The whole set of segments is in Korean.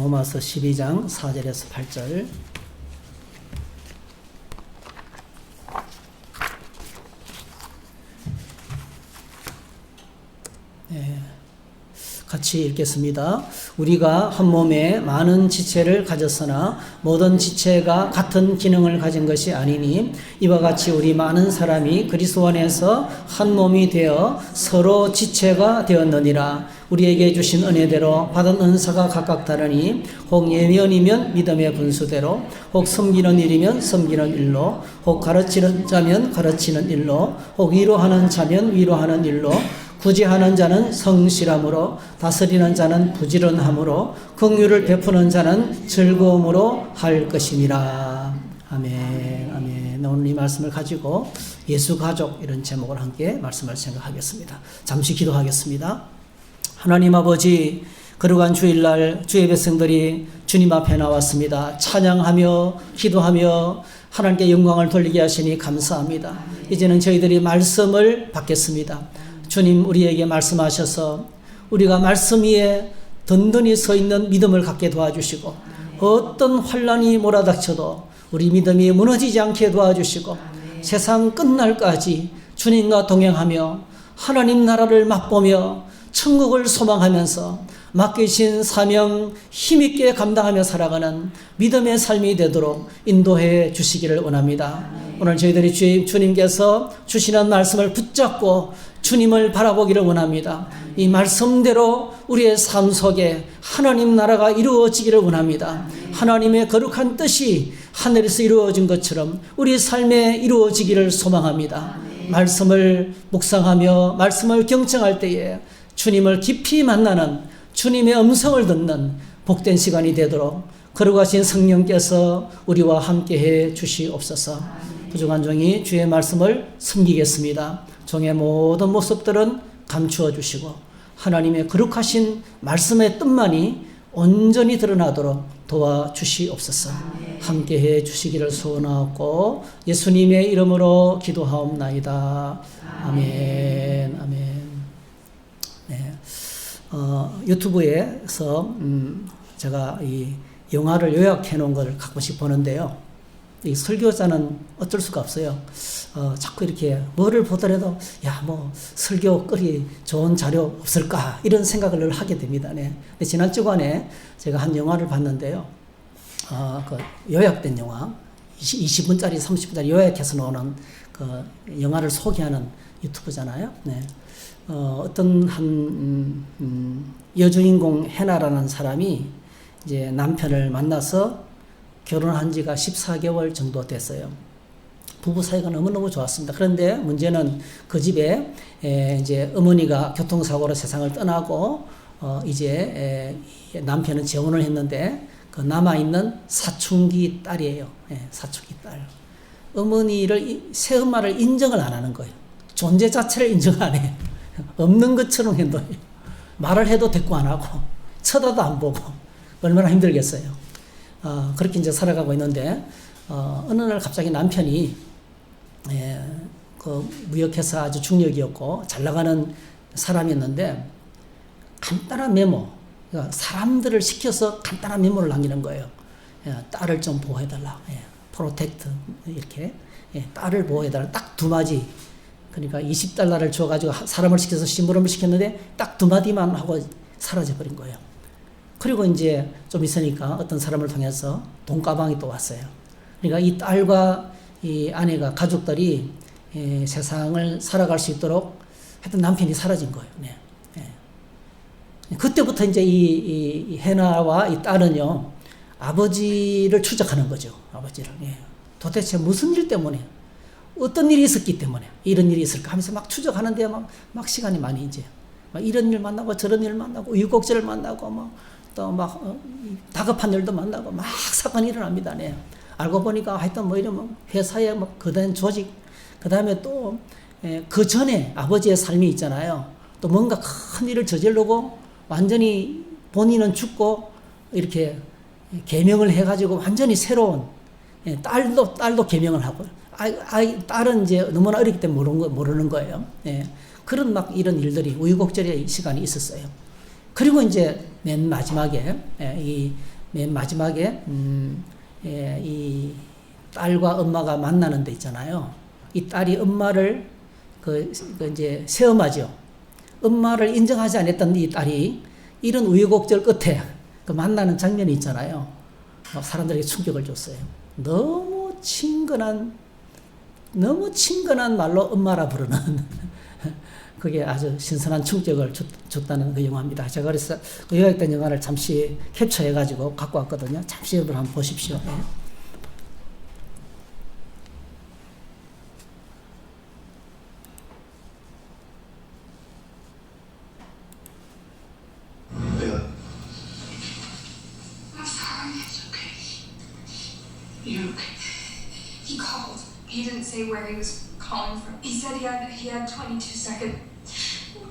로마서 12장 4절에서 8절. 같이 읽겠습니다. 우리가 한 몸에 많은 지체를 가졌으나 모든 지체가 같은 기능을 가진 것이 아니니 이와 같이 우리 많은 사람이 그리스도 안에서 한 몸이 되어 서로 지체가 되었느니라. 우리에게 주신 은혜대로 받은 은사가 각각 다르니 혹 예언이면 믿음의 분수대로, 혹 섬기는 일이면 섬기는 일로, 혹 가르치는 자면 가르치는 일로, 혹 위로하는 자면 위로하는 일로, 구제하는 자는 성실함으로, 다스리는 자는 부지런함으로, 긍휼을 베푸는 자는 즐거움으로 할 것이니라. 아멘. 아멘. 오늘 이 말씀을 가지고 예수 가족 이런 제목을 함께 말씀을 생각하겠습니다. 잠시 기도하겠습니다. 하나님 아버지, 거룩한 주일날 주의 백성들이 주님 앞에 나왔습니다. 찬양하며 기도하며 하나님께 영광을 돌리게 하시니 감사합니다. 이제는 저희들이 말씀을 받겠습니다. 주님, 우리에게 말씀하셔서 우리가 말씀 위에 든든히 서 있는 믿음을 갖게 도와주시고, 어떤 환난이 몰아닥쳐도 우리 믿음이 무너지지 않게 도와주시고, 세상 끝날까지 주님과 동행하며 하나님 나라를 맛보며 천국을 소망하면서 맡기신 사명 힘있게 감당하며 살아가는 믿음의 삶이 되도록 인도해 주시기를 원합니다. 오늘 저희들이 주님께서 주시는 말씀을 붙잡고 주님을 바라보기를 원합니다. 이 말씀대로 우리의 삶 속에 하나님 나라가 이루어지기를 원합니다. 하나님의 거룩한 뜻이 하늘에서 이루어진 것처럼 우리 삶에 이루어지기를 소망합니다. 말씀을 묵상하며 말씀을 경청할 때에 주님을 깊이 만나는, 주님의 음성을 듣는 복된 시간이 되도록 거룩하신 성령께서 우리와 함께해 주시옵소서. 부족한 종이 주의 말씀을 섬기겠습니다. 종의 모든 모습들은 감추어 주시고 하나님의 거룩하신 말씀의 뜻만이 온전히 드러나도록 도와주시옵소서. 함께해 주시기를 소원하옵고 예수님의 이름으로 기도하옵나이다. 아멘. 아멘. 네. 유튜브에서 제가 이 영화를 요약해 놓은 걸 가끔씩 보는데요. 이 설교자는 어쩔 수가 없어요. 자꾸 이렇게 뭐를 보더라도 설교거리 좋은 자료 없을까 이런 생각을 하게 됩니다. 네. 지난 주간에 제가 한 영화를 봤는데요. 그 요약된 영화 20분짜리 30분짜리 요약해서 나오는 그 영화를 소개하는 유튜브잖아요. 네. 어떤 한 여주인공 해나라는 사람이 이제 남편을 만나서 결혼한 지가 14개월 정도 됐어요. 부부 사이가 너무너무 좋았습니다. 그런데 문제는 그 집에 이제 어머니가 교통사고로 세상을 떠나고 이제 남편은 재혼을 했는데 그 남아있는 사춘기 딸이에요. 사춘기 딸. 어머니를, 새엄마를 인정을 안 하는 거예요. 존재 자체를 인정 안 해요. 없는 것처럼 행동해요. 말을 해도 대꾸 안 하고 쳐다도 안 보고 얼마나 힘들겠어요. 그렇게 이제 살아가고 있는데 어느 날 갑자기 남편이 그 무역회사 아주 중력이었고 잘 나가는 사람이었는데 간단한 메모, 그러니까 사람들을 시켜서 간단한 메모를 남기는 거예요. 딸을 좀 보호해달라. 프로텍트 이렇게 딸을 보호해달라. 딱 두 마디. 그러니까 $20를 줘가지고 사람을 시켜서 심부름을 시켰는데 딱 두 마디만 하고 사라져버린 거예요. 그리고 이제 좀 있으니까 어떤 사람을 통해서 돈가방이 또 왔어요. 그러니까 이 딸과 이 아내가, 가족들이 세상을 살아갈 수 있도록 하여튼 남편이 사라진 거예요. 네. 그때부터 이제 이 해나와 이 딸은요, 아버지를 추적하는 거죠. 아버지를. 도대체 무슨 일 때문에, 어떤 일이 있었기 때문에 이런 일이 있을까 하면서 막 추적하는데 막 시간이 많이 이제 막 이런 일 만나고 저런 일 만나고 우유곡절을 만나고 또 다급한 일도 만나고 막 사건이 일어납니다. 네. 알고 보니까 하여튼 이러면 회사의 거대한 조직, 그 다음에 또 그 전에 아버지의 삶이 있잖아요. 또 뭔가 큰 일을 저지르고 완전히 본인은 죽고 이렇게 계명을 해가지고 완전히 새로운 딸도 계명을 하고 딸은 이제 너무나 어리기 때문에 모르는 거예요. 그런 이런 일들이 우유곡절의 시간이 있었어요. 그리고 이제 맨 마지막에 맨 마지막에 이 딸과 엄마가 만나는 데 있잖아요. 이 딸이 엄마를 이제 새엄마죠. 엄마를 인정하지 않았던 이 딸이 이런 우여곡절 끝에 그 만나는 장면이 있잖아요. 사람들에게 충격을 줬어요. 너무 친근한 말로 엄마라 부르는 그게 아주 신선한 충격을 줬다는 그 영화입니다. 제가 그래서 그 요약된 영화를 잠시 캡처해가지고 갖고 왔거든요. 잠시 여러분 한번 보십시오. You okay? He called. He didn't say where he was calling from. He said he had 22 seconds.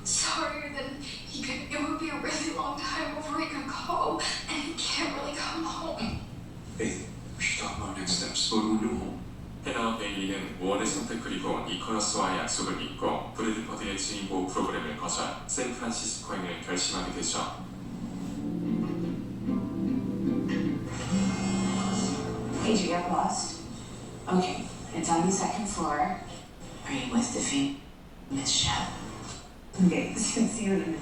Sorrier than he could. It would be a really long time before he could call, and he can't really come home. Hey, we should talk about next steps. What do we do? 해나 베일리는 우원의 선택 그리고 니콜라스와의 약속을 믿고 브래드퍼드의 증인보호 프로그램을 거절 샌프란시스코행을 결심하게 되죠. Did you get lost? Okay, it's on the second floor. Are you with the famous chef? Okay, see you in a minute.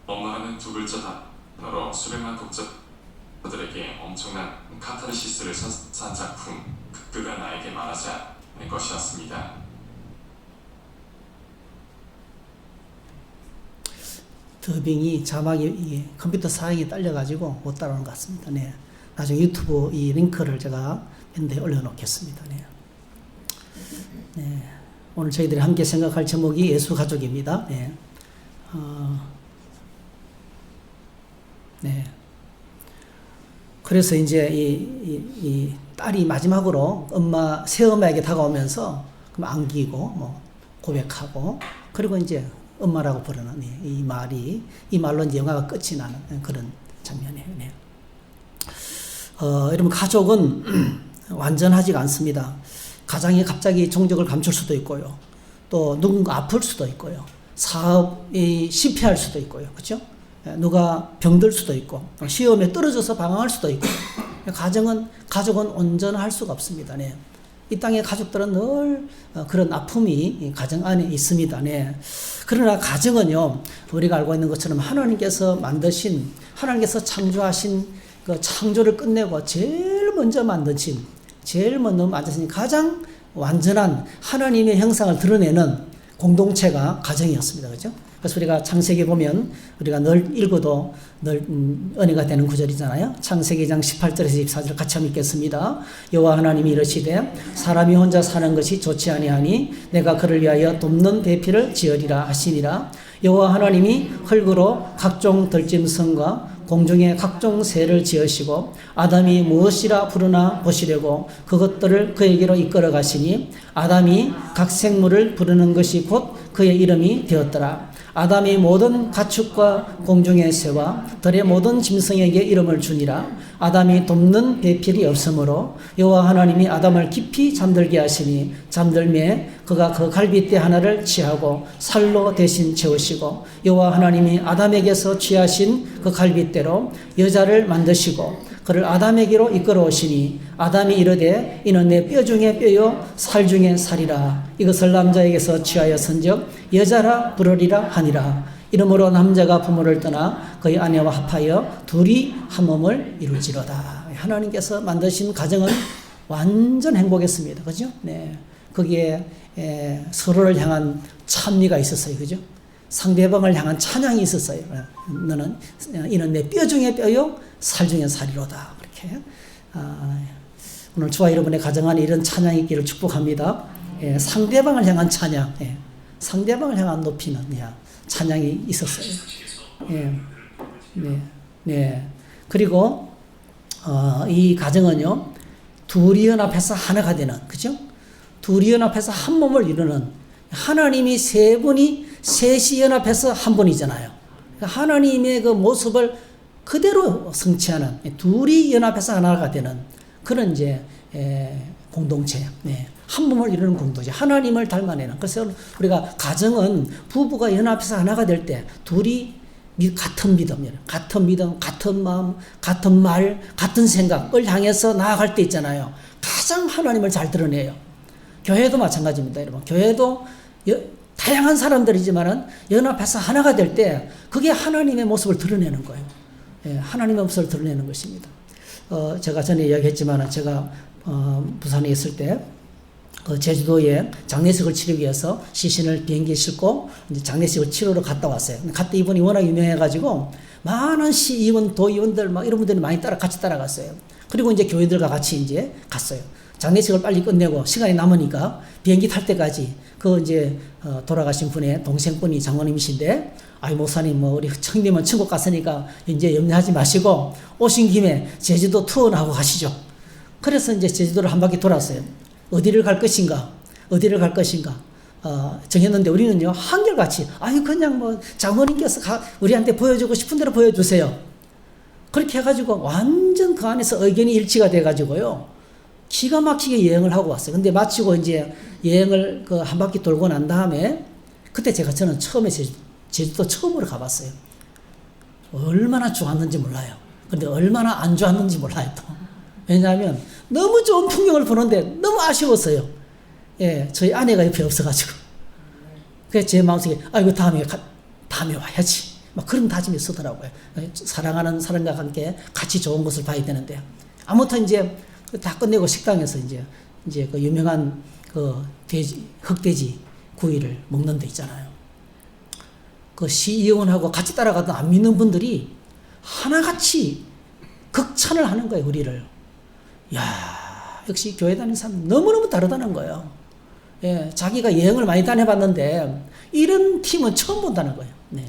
엄마라는 두 글자 단어로 수백만 독자들에게 엄청난 카타르시스를 선사한 작품, 그가 나에게 말하자는 것이었습니다. 더빙이 자막이 컴퓨터 사양이 딸려가지고 못 따라오는 것 같습니다. 네. 나중에 유튜브 이 링크를 제가 밴드에 올려놓겠습니다. 네. 네. 오늘 저희들이 함께 생각할 제목이 예수 가족입니다. 네. 네. 그래서 이제 이 딸이 마지막으로 새엄마에게 다가오면서 안기고 뭐 고백하고 그리고 이제 엄마라고 부르는 이 말로 이제 영화가 끝이 나는 그런 장면이에요. 네. 여러분 가족은 완전하지가 않습니다. 가장이 갑자기 종적을 감출 수도 있고요. 또 누군가 아플 수도 있고요. 사업이 실패할 수도 있고요. 그렇죠? 누가 병들 수도 있고 시험에 떨어져서 방황할 수도 있고 가족은 온전할 수가 없습니다. 네. 이 땅의 가족들은 늘 그런 아픔이 가정 안에 있습니다. 네. 그러나 가정은요, 우리가 알고 있는 것처럼 하나님께서 창조하신 그 창조를 끝내고 제일 먼저 만드신 가장 완전한 하나님의 형상을 드러내는 공동체가 가정이었습니다. 그죠? 그래서 우리가 창세기 보면 우리가 늘 읽어도 늘 은혜가 되는 구절이잖아요. 창세기 2장 18절에서 24절 같이 한번 읽겠습니다. 여호와 하나님이 이르시되 사람이 혼자 사는 것이 좋지 아니하니 내가 그를 위하여 돕는 배필을 지으리라 하시니라. 여호와 하나님이 흙으로 각종 들짐승과 공중의 각종 새를 지으시고 아담이 무엇이라 부르나 보시려고 그것들을 그에게로 이끌어 가시니 아담이 각 생물을 부르는 것이 곧 그의 이름이 되었더라. 아담이 모든 가축과 공중의 새와 들의 모든 짐승에게 이름을 주니라. 아담이 돕는 배필이 없으므로 여호와 하나님이 아담을 깊이 잠들게 하시니 잠들매 그가 그 갈빗대 하나를 취하고 살로 대신 채우시고 여호와 하나님이 아담에게서 취하신 그 갈빗대로 여자를 만드시고 그를 아담에게로 이끌어 오시니 아담이 이르되 이는 내 뼈 중에 뼈요 살 중에 살이라. 이것을 남자에게서 취하였은즉 여자라 부르리라 하니라. 이러므로 남자가 부모를 떠나 그의 아내와 합하여 둘이 한 몸을 이룰지로다. 하나님께서 만드신 가정은 완전 행복했습니다. 그죠? 네. 거기에 서로를 향한 찬미가 있었어요. 그죠? 상대방을 향한 찬양이 있었어요. 이는 내 뼈 중에 뼈요 살 중에 살이로다. 그렇게 오늘 저와 여러분의 가정 안에 이런 찬양이 있기를 축복합니다. 상대방을 향한 찬양, 상대방을 향한 높이는 찬양이 있었어요. 네, 네. 그리고 이 가정은요, 둘이 연합해서 하나가 되는, 그죠? 둘이 연합해서 한 몸을 이루는, 하나님이 세 분이 셋이 연합해서 한 분이잖아요. 하나님의 그 모습을 그대로 성취하는, 둘이 연합해서 하나가 되는 그런 이제 공동체, 네. 한 몸을 이루는 공동체, 하나님을 닮아내는. 그래서 우리가 가정은 부부가 연합해서 하나가 될 때 둘이 같은 믿음, 같은 마음, 같은 말, 같은 생각을 향해서 나아갈 때 있잖아요. 가장 하나님을 잘 드러내요. 교회도 마찬가지입니다, 여러분. 교회도 다양한 사람들이지만은 연합해서 하나가 될 때 그게 하나님의 모습을 드러내는 거예요. 예, 하나님의 모습을 드러내는 것입니다. 제가 전에 이야기했지만은 제가 부산에 있을 때 제주도에 장례식을 치르기 위해서 시신을 비행기에 싣고 이제 장례식을 치르러 갔다 왔어요. 갔다 이분이 워낙 유명해가지고 많은 시의원, 도의원들 막 이런 분들이 많이 같이 따라갔어요. 그리고 이제 교회들과 같이 이제 갔어요. 장례식을 빨리 끝내고 시간이 남으니까 비행기 탈 때까지 그 이제 돌아가신 분의 동생분이 장로님이신데, 아이 목사님 뭐 우리 형님은 천국 갔으니까 이제 염려하지 마시고 오신 김에 제주도 투어 나고 가시죠. 그래서 이제 제주도를 한 바퀴 돌았어요. 어디를 갈 것인가 정했는데 우리는요 한결같이 그냥 뭐 장모님께서 우리한테 보여주고 싶은 대로 보여주세요. 그렇게 해가지고 완전 그 안에서 의견이 일치가 돼가지고요 기가 막히게 여행을 하고 왔어요. 근데 마치고 이제 여행을 그 한 바퀴 돌고 난 다음에 그때 저는 처음에 제주도 처음으로 가봤어요. 얼마나 좋았는지 몰라요. 근데 얼마나 안 좋았는지 몰라요 또. 왜냐하면 너무 좋은 풍경을 보는데 너무 아쉬웠어요. 예, 저희 아내가 옆에 없어가지고. 그래서 제 마음속에 다음에 와야지. 막 그런 다짐이 쓰더라고요. 사랑하는 사람과 함께 같이 좋은 것을 봐야 되는데. 아무튼 이제 다 끝내고 식당에서 이제 그 유명한 그 흑돼지 구이를 먹는 데 있잖아요. 그 시의원하고 같이 따라가던 안 믿는 분들이 하나같이 극찬을 하는 거예요, 우리를. 야, 역시 교회 다니는 사람 너무너무 다르다는 거예요. 예, 자기가 여행을 많이 다녀봤는데 이런 팀은 처음 본다는 거예요. 네.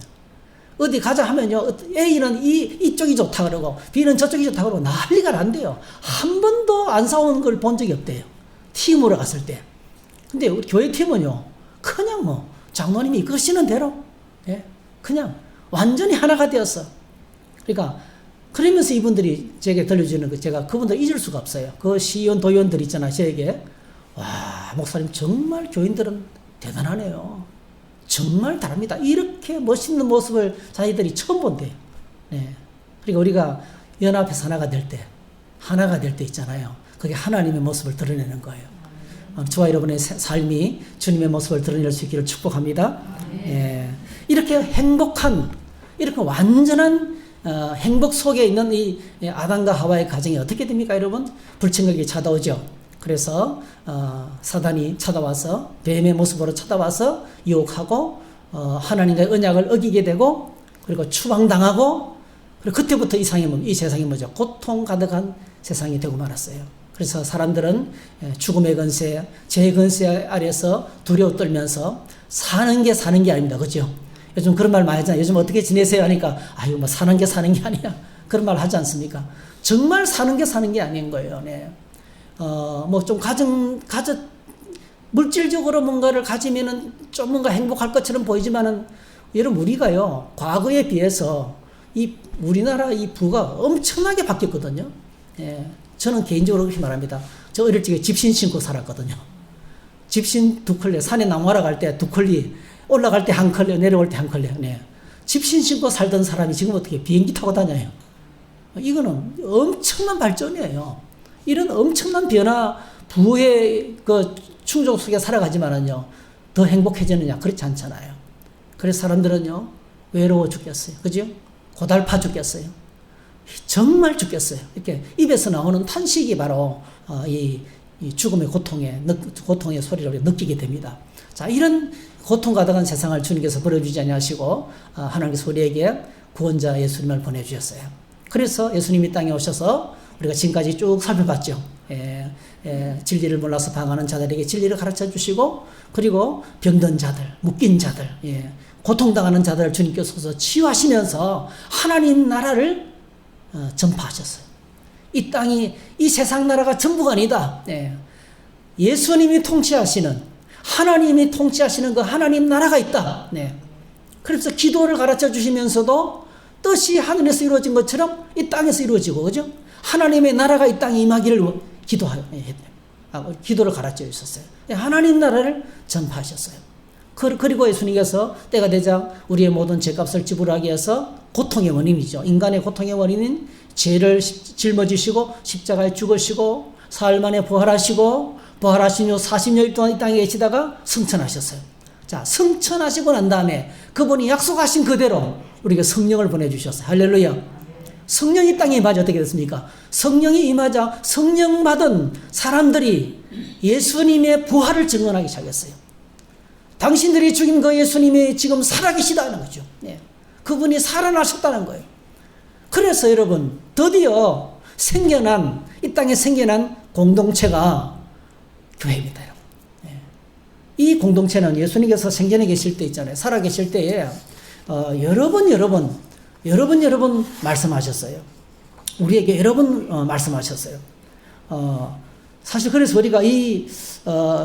어디 가자 하면요, A는 이쪽이 좋다 그러고 B는 저쪽이 좋다 그러고 난리가 난대요. 한 번도 안 싸운 걸 본 적이 없대요. 팀으로 갔을 때. 근데 우리 교회 팀은요, 그냥 뭐 장로님이 이끄시는 대로, 예, 그냥 완전히 하나가 되었어. 그러니까 그러면서 이분들이 제게 들려주는 거 제가 그분들 잊을 수가 없어요. 그 시의원, 도의원들 있잖아요. 저에게 와, 목사님 정말 교인들은 대단하네요. 정말 다릅니다. 이렇게 멋있는 모습을 자기들이 처음 본대요. 네. 그러니까 우리가 연합해서 하나가 될 때 있잖아요. 그게 하나님의 모습을 드러내는 거예요. 저와 여러분의 삶이 주님의 모습을 드러낼 수 있기를 축복합니다. 예. 이렇게 행복한, 이렇게 완전한 행복 속에 있는 이 아담과 하와의 가정이 어떻게 됩니까, 여러분? 불청객이 찾아오죠. 그래서 사단이 찾아와서 뱀의 모습으로 찾아와서 유혹하고 하나님과의 언약을 어기게 되고, 그리고 추방당하고, 그리고 그때부터 이 세상이 뭐죠? 고통 가득한 세상이 되고 말았어요. 그래서 사람들은 죽음의 권세, 죄의 권세 아래서 두려워 떨면서 사는 게 아닙니다. 그죠? 요즘 그런 말 많이 하잖아요. 요즘 어떻게 지내세요? 하니까, 뭐 사는 게 아니야. 그런 말 하지 않습니까? 정말 사는 게 아닌 거예요. 네. 뭐 좀 물질적으로 뭔가를 가지면은 좀 뭔가 행복할 것처럼 보이지만은, 여러분, 우리가요, 과거에 비해서 이 우리나라 이 부가 엄청나게 바뀌었거든요. 예. 저는 개인적으로 그렇게 말합니다. 저 어릴 적에 집신 신고 살았거든요. 집신 2컬레, 산에 나무하러 갈 때 2컬리, 올라갈 때 1컬레, 내려올 때 1컬레. 네. 집신 신고 살던 사람이 지금 어떻게 비행기 타고 다녀요? 이거는 엄청난 발전이에요. 이런 엄청난 변화, 부의 그 충족 속에 살아가지만은요, 더 행복해지느냐? 그렇지 않잖아요. 그래서 사람들은요, 외로워 죽겠어요. 그죠? 고달파 죽겠어요. 정말 죽겠어요. 이렇게 입에서 나오는 탄식이 바로 이 죽음의 고통의 소리를 느끼게 됩니다. 자, 이런 고통 가득한 세상을 주님께서 버려주지 아니하시고 하나님께서 우리에게 구원자 예수님을 보내주셨어요. 그래서 예수님이 땅에 오셔서 우리가 지금까지 쭉 살펴봤죠. 진리를 몰라서 방황하는 자들에게 진리를 가르쳐 주시고, 그리고 병든 자들, 묶인 자들, 고통당하는 자들을 주님께서 치유하시면서 하나님 나라를 전파하셨어요. 이 땅이 이 세상 나라가 전부가 아니다. 네. 예수님이 통치하시는 하나님이 통치하시는 그 하나님 나라가 있다. 네. 그래서 기도를 가르쳐 주시면서도 뜻이 하늘에서 이루어진 것처럼 이 땅에서 이루어지고, 그죠? 하나님의 나라가 이 땅에 임하기를 기도를 가르쳐 주셨어요. 하나님 나라를 전파하셨어요. 그리고 예수님께서 때가 되자 우리의 모든 죄값을 지불하기 위해서 고통의 원인이죠. 인간의 고통의 원인인 죄를 짊어지시고 십자가에 죽으시고 사흘 만에 부활하시고 부활하신 후 40여 동안 이 땅에 계시다가 승천하셨어요. 자, 승천하시고 난 다음에 그분이 약속하신 그대로 우리에게 성령을 보내주셨어요. 할렐루야. 성령이 땅에 임하자 어떻게 됐습니까? 성령이 임하자 성령 받은 사람들이 예수님의 부활을 증언하기 시작했어요. 당신들이 죽인 그 예수님이 지금 살아계시다는 거죠. 네. 그분이 살아나셨다는 거예요. 그래서 여러분 드디어 이 땅에 생겨난 공동체가 교회입니다. 여러분. 네. 이 공동체는 예수님께서 생전에 계실 때 있잖아요. 살아계실 때에 여러 번 말씀하셨어요. 우리에게 여러 번 말씀하셨어요. 사실 그래서 우리가 이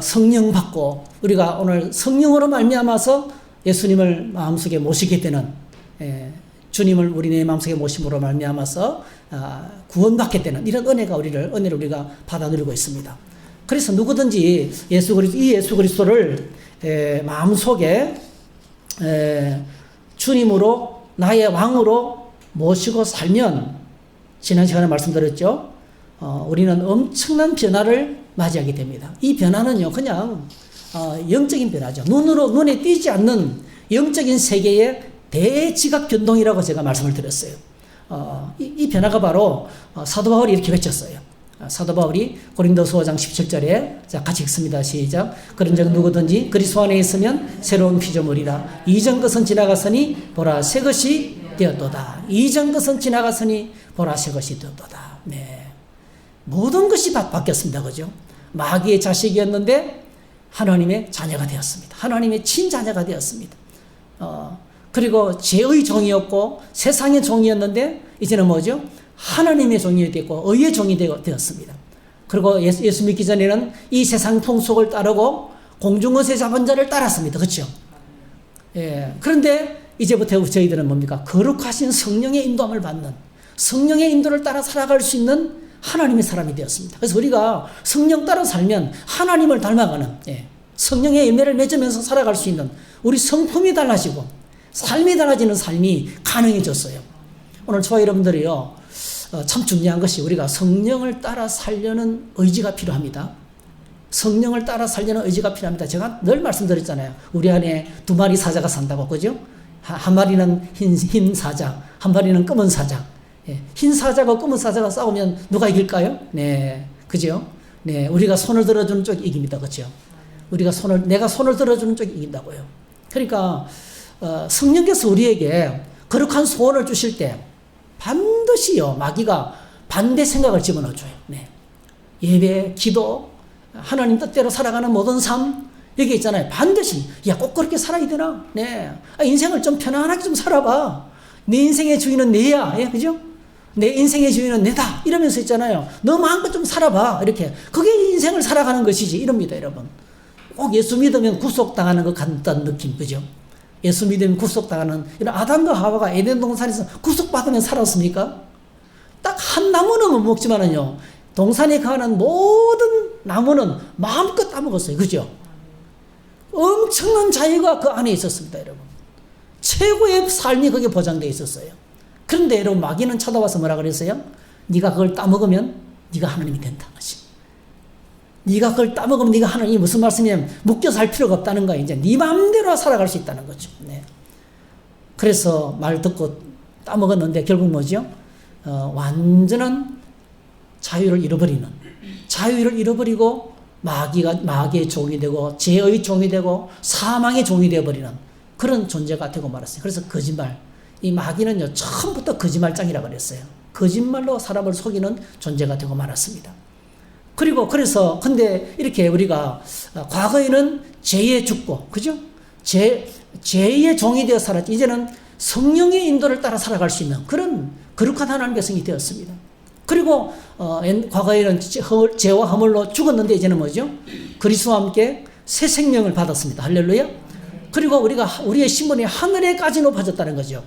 성령 받고 우리가 오늘 성령으로 말미암아서 예수님을 마음속에 모시게 되는 주님을 우리의 마음속에 모심으로 말미암아서 구원받게 되는 이런 은혜를 우리가 받아 누리고 있습니다. 그래서 누구든지 이 예수 그리스도를 마음속에 주님으로 나의 왕으로 모시고 살면 지난 시간에 말씀드렸죠. 우리는 엄청난 변화를 맞이하게 됩니다. 이 변화는요, 그냥 영적인 변화죠. 눈에 띄지 않는 영적인 세계의 대지각 변동이라고 제가 말씀을 드렸어요. 이 변화가 바로 사도 바울이 이렇게 외쳤어요. 사도 바울이 고린도서 5장 17절에 자 같이 읽습니다. 시작. 그런즉 누구든지 그리스도 안에 있으면 새로운 피조물이라. 이전 것은 지나갔으니 보라 새 것이 되었도다. 이전 것은 지나갔으니 보라 새 것이 되었도다. 네. 모든 것이 바뀌었습니다. 그죠? 마귀의 자식이었는데 하나님의 자녀가 되었습니다. 하나님의 친자녀가 되었습니다. 그리고 죄의 종이었고 세상의 종이었는데 이제는 뭐죠? 하나님의 종이 되었고 의의 종이 되었습니다. 그리고 예수 믿기 전에는 이 세상 풍속을 따르고 공중것에 잡은 자를 따랐습니다. 그렇죠? 예. 그런데 이제부터 저희들은 뭡니까? 거룩하신 성령의 인도함을 받는 성령의 인도를 따라 살아갈 수 있는 하나님의 사람이 되었습니다. 그래서 우리가 성령 따라 살면 하나님을 닮아가는 성령의 열매를 맺으면서 살아갈 수 있는 우리 성품이 달라지고 삶이 달라지는 삶이 가능해졌어요. 오늘 저와 여러분들이요 참 중요한 것이 우리가 성령을 따라 살려는 의지가 필요합니다. 성령을 따라 살려는 의지가 필요합니다. 제가 늘 말씀드렸잖아요. 우리 안에 두 마리 사자가 산다고, 그죠? 한 마리는 흰 사자, 한 마리는 검은 사자. 흰 사자가 검은 사자가 싸우면 누가 이길까요? 네, 그죠? 네, 우리가 손을 들어주는 쪽이 이깁니다, 그죠? 내가 손을 들어주는 쪽이 이긴다고요. 그러니까 성령께서 우리에게 거룩한 소원을 주실 때 반드시요 마귀가 반대 생각을 집어넣어줘요. 네, 예배, 기도, 하나님 뜻대로 살아가는 모든 삶 여기 있잖아요. 반드시 꼭 그렇게 살아야 되나? 네, 인생을 좀 편안하게 좀 살아봐. 내 인생의 주인은 내야, 그죠? 내 인생의 주인은 내다 이러면서 있잖아요. 너 마음껏 좀 살아봐. 이렇게 그게 인생을 살아가는 것이지 이럽니다, 여러분. 꼭 예수 믿으면 구속당하는 것 같다는 느낌, 그죠? 예수 믿으면 구속당하는 이런 아담과 하와가 에덴 동산에서 구속받으면 살았습니까? 딱 한 나무는 못 먹지만은요 동산에 가는 모든 나무는 마음껏 따먹었어요, 그죠? 엄청난 자유가 그 안에 있었습니다, 여러분. 최고의 삶이 거기에 보장되어 있었어요. 그런데 여러분 마귀는 쳐다와서 뭐라 그랬어요? 네가 그걸 따먹으면 네가 하나님이 된다. 네가 그걸 따먹으면 네가 하나님이 무슨 말씀이냐면 묶여 살 필요가 없다는 거야. 이제 네 마음대로 살아갈 수 있다는 거죠. 네. 그래서 말 듣고 따먹었는데 결국 뭐죠? 완전한 자유를 잃어버리고 마귀의 종이 되고 죄의 종이 되고 사망의 종이 되어버리는 그런 존재가 되고 말았어요. 그래서 거짓말. 이 마귀는요, 처음부터 거짓말장이라고 그랬어요. 거짓말로 사람을 속이는 존재가 되고 말았습니다. 근데 이렇게 우리가 과거에는 죄에 죽고, 그죠? 죄의 종이 되어 살았지. 이제는 성령의 인도를 따라 살아갈 수 있는 그런 거룩한 하나님의 백성이 되었습니다. 그리고 과거에는 죄와 허물로 죽었는데 이제는 뭐죠? 그리스도와 함께 새 생명을 받았습니다. 할렐루야. 그리고 우리의 신분이 하늘에까지 높아졌다는 거죠.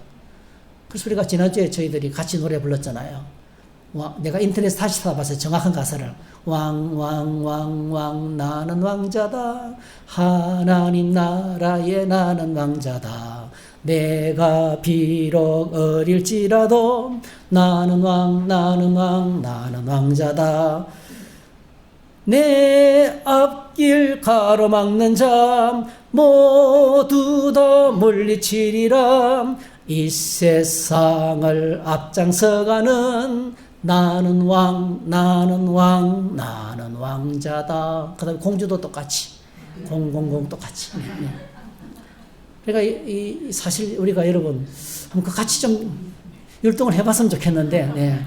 그래서 우리가 지난주에 저희들이 같이 노래 불렀잖아요. 내가 인터넷 다시 찾아봤어요. 정확한 가사를. 왕 나는 왕자다. 하나님 나라에 나는 왕자다. 내가 비록 어릴지라도 나는 왕자다. 내 앞길 가로막는 자 모두 다 물리치리라. 이 세상을 앞장서가는 나는 왕자다. 그 다음에 공주도 똑같이 000 똑같이. 그러니까 사실 우리가 여러분 한번 같이 좀 율동을 해봤으면 좋겠는데, 네.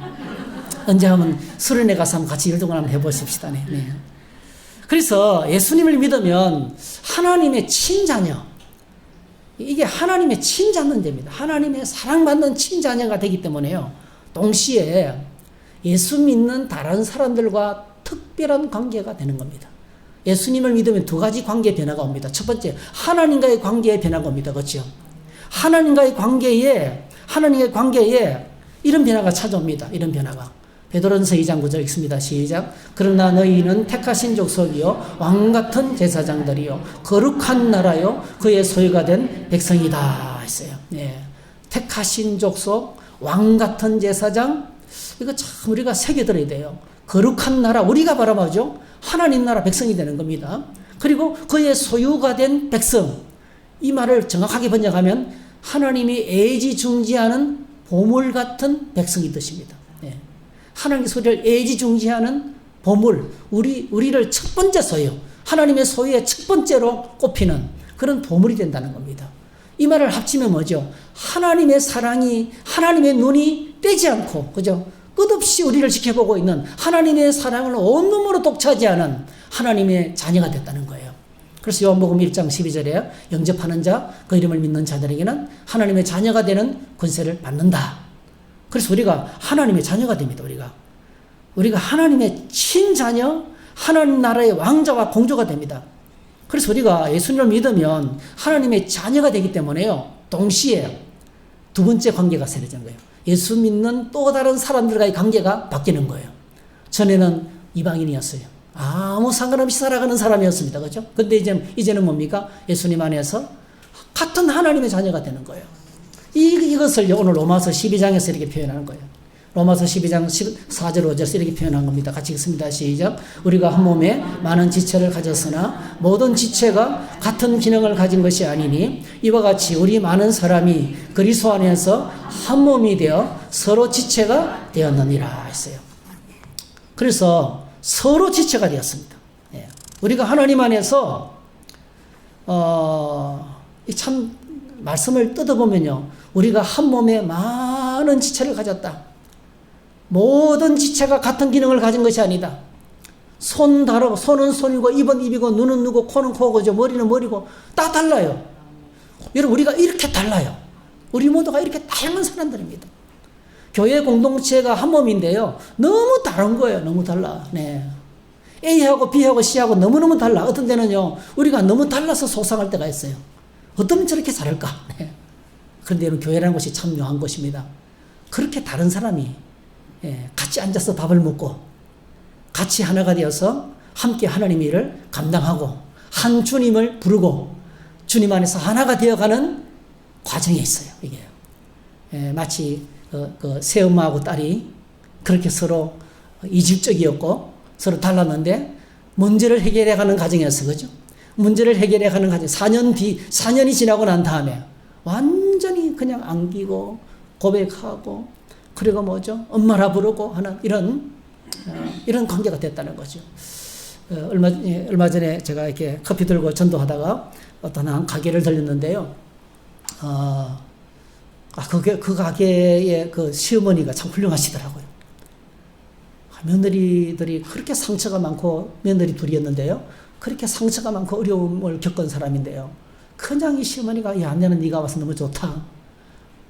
언제 하면 수련회 가서 한번 같이 율동을 한번 해보십시다. 네. 네. 그래서 예수님을 믿으면 하나님의 친자녀, 이게 하나님의 친자녀입니다. 하나님의 사랑받는 친자녀가 되기 때문에요. 동시에 예수 믿는 다른 사람들과 특별한 관계가 되는 겁니다. 예수님을 믿으면 두 가지 관계 변화가 옵니다. 첫 번째, 하나님과의 관계의 변화가 옵니다. 그렇죠? 하나님과의 관계에 이런 변화가 찾아옵니다. 이런 변화가. 베드로전서 2장 9절 읽습니다. 시작. 그러나 너희는 택하신 족속이요 왕같은 제사장들이요 거룩한 나라요 그의 소유가 된 백성이다 했어요. 네. 택하신 족속, 왕같은 제사장, 이거 참 우리가 새겨들어야 돼요. 거룩한 나라, 우리가 바로 뭐죠? 하나님 나라 백성이 되는 겁니다. 그리고 그의 소유가 된 백성, 이 말을 정확하게 번역하면 하나님이 애지중지하는 보물 같은 백성이 뜻입니다. 네. 하나님의 소리를 애지중지하는 보물, 우리를 첫 번째 소유, 하나님의 소유의 첫 번째로 꼽히는 그런 보물이 된다는 겁니다. 이 말을 합치면 뭐죠? 하나님의 사랑이, 하나님의 눈이 떼지 않고, 그죠? 끝없이 우리를 지켜보고 있는 하나님의 사랑을 온몸으로 독차지하는 하나님의 자녀가 됐다는 거예요. 그래서 요한복음 1장 12절에 영접하는 자, 그 이름을 믿는 자들에게는 하나님의 자녀가 되는 권세를 받는다. 그래서 우리가 하나님의 자녀가 됩니다. 우리가 하나님의 친자녀, 하나님 나라의 왕자와 공주가 됩니다. 그래서 우리가 예수님을 믿으면 하나님의 자녀가 되기 때문에요. 동시에 두 번째 관계가 세워지는 거예요. 예수 믿는 또 다른 사람들과의 관계가 바뀌는 거예요. 전에는 이방인이었어요. 아무 상관없이 살아가는 사람이었습니다. 그죠? 근데 이제는 뭡니까? 예수님 안에서 같은 하나님의 자녀가 되는 거예요. 이것을 오늘 로마서 12장에서 이렇게 표현하는 거예요. 로마서 12장 14절 5절에서 이렇게 표현한 겁니다. 같이 읽습니다. 시작. 우리가 한 몸에 많은 지체를 가졌으나 모든 지체가 같은 기능을 가진 것이 아니니 이와 같이 우리 많은 사람이 그리스도 안에서 한 몸이 되어 서로 지체가 되었느니라 했어요. 그래서 서로 지체가 되었습니다. 예. 우리가 하나님 안에서 참 말씀을 뜯어보면요, 우리가 한 몸에 많은 지체를 가졌다. 모든 지체가 같은 기능을 가진 것이 아니다. 손은 손이고 입은 입이고 눈은 눈이고 코는 코고 머리는 머리고 다 달라요. 여러분, 우리가 이렇게 달라요. 우리 모두가 이렇게 다양한 사람들입니다. 교회 공동체가 한 몸인데요, 너무 다른 거예요. 너무 달라. 네. A하고 B하고 C하고 너무너무 달라. 어떤 때는요, 우리가 너무 달라서 속상할 때가 있어요. 어쩌면 저렇게 잘할까? 네. 그런데 여러분, 교회라는 곳이 참 묘한 곳입니다. 그렇게 다른 사람이 같이 앉아서 밥을 먹고 같이 하나가 되어서 함께 하나님의 일을 감당하고 한 주님을 부르고 주님 안에서 하나가 되어가는 과정에 있어요. 이게 마치 그 새엄마하고 딸이 그렇게 서로 이질적이었고 서로 달랐는데 문제를 해결해가는 과정이었어요. 그죠? 문제를 해결해가는 과정. 4년이 지나고 난 다음에 완전히 그냥 안기고 고백하고 그리고 뭐죠? 엄마라 부르고 하는 이런 관계가 됐다는 거죠. 얼마 전에 제가 이렇게 커피 들고 전도하다가 어떤 한 가게를 들렸는데요. 그 가게의 그 시어머니가 참 훌륭하시더라고요. 며느리들이 그렇게 상처가 많고 며느리 둘이었는데요. 그렇게 상처가 많고 어려움을 겪은 사람인데요. 그냥 이 시어머니가 야 내는 네가 와서 너무 좋다.